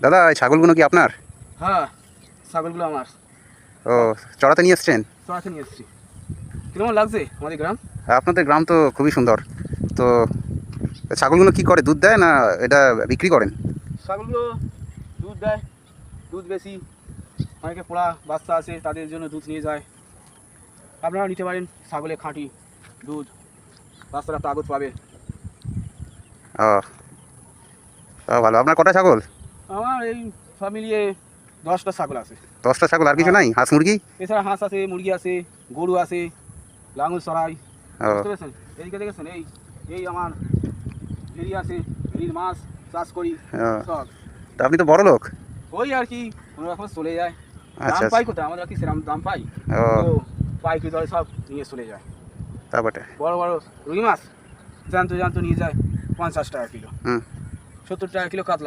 দাদা এই ছাগলগুলো কি আপনার? হ্যাঁ, ছাগলগুলো আমার। ও, চড়াতে নিয়ে এসছেন? চড়াতে নিয়ে এসেছি। কিরকম লাগছে আমাদের গ্রাম? আপনাদের গ্রাম তো খুবই সুন্দর। তো ছাগলগুলো কি করে, দুধ দেয় না এটা বিক্রি করেন? ছাগলগুলো দুধ দেয়, দুধ বেশি। অনেকে পোড়া বাচ্চা আছে, তাদের জন্য দুধ নিয়ে যায়। আপনারা নিতে পারেন, ছাগলের খাঁটি দুধ, বাচ্চারা তাগত পাবে। ও, ভালো। আপনার কটা ছাগল? আমার এই সব মিলিয়ে 10টা ছাগল আছে। 10টা ছাগল, আর কিছু নাই? হাঁস মুরগি? এছাড়া হাঁস আছে, মুরগি আছে, গরু আছে, লাঙল চড়াই। ও, বুঝতে পেরেছেন? এইদিকে দেখেছেন, এই এই আমার ভেড়ি আছে, ভেড়ির মাছ চাষ করি ও, সব। তা আপনি তো বড় লোক। ওই আর কি, কোনো রকম চলে যায়। আচ্ছা দাম আচ্ছা। পাই কোথায়, আমরা কি সেরকম দাম পাই? ও, তো পাইকারি দরে সব নিয়ে চলে যায়। তা বটে। বড় বড় রুই মাছ জ্যান্ত জ্যান্ত নিয়ে যায় 50 টাকা কিলো, হুম। 70 টাকা কিলো কাতলা।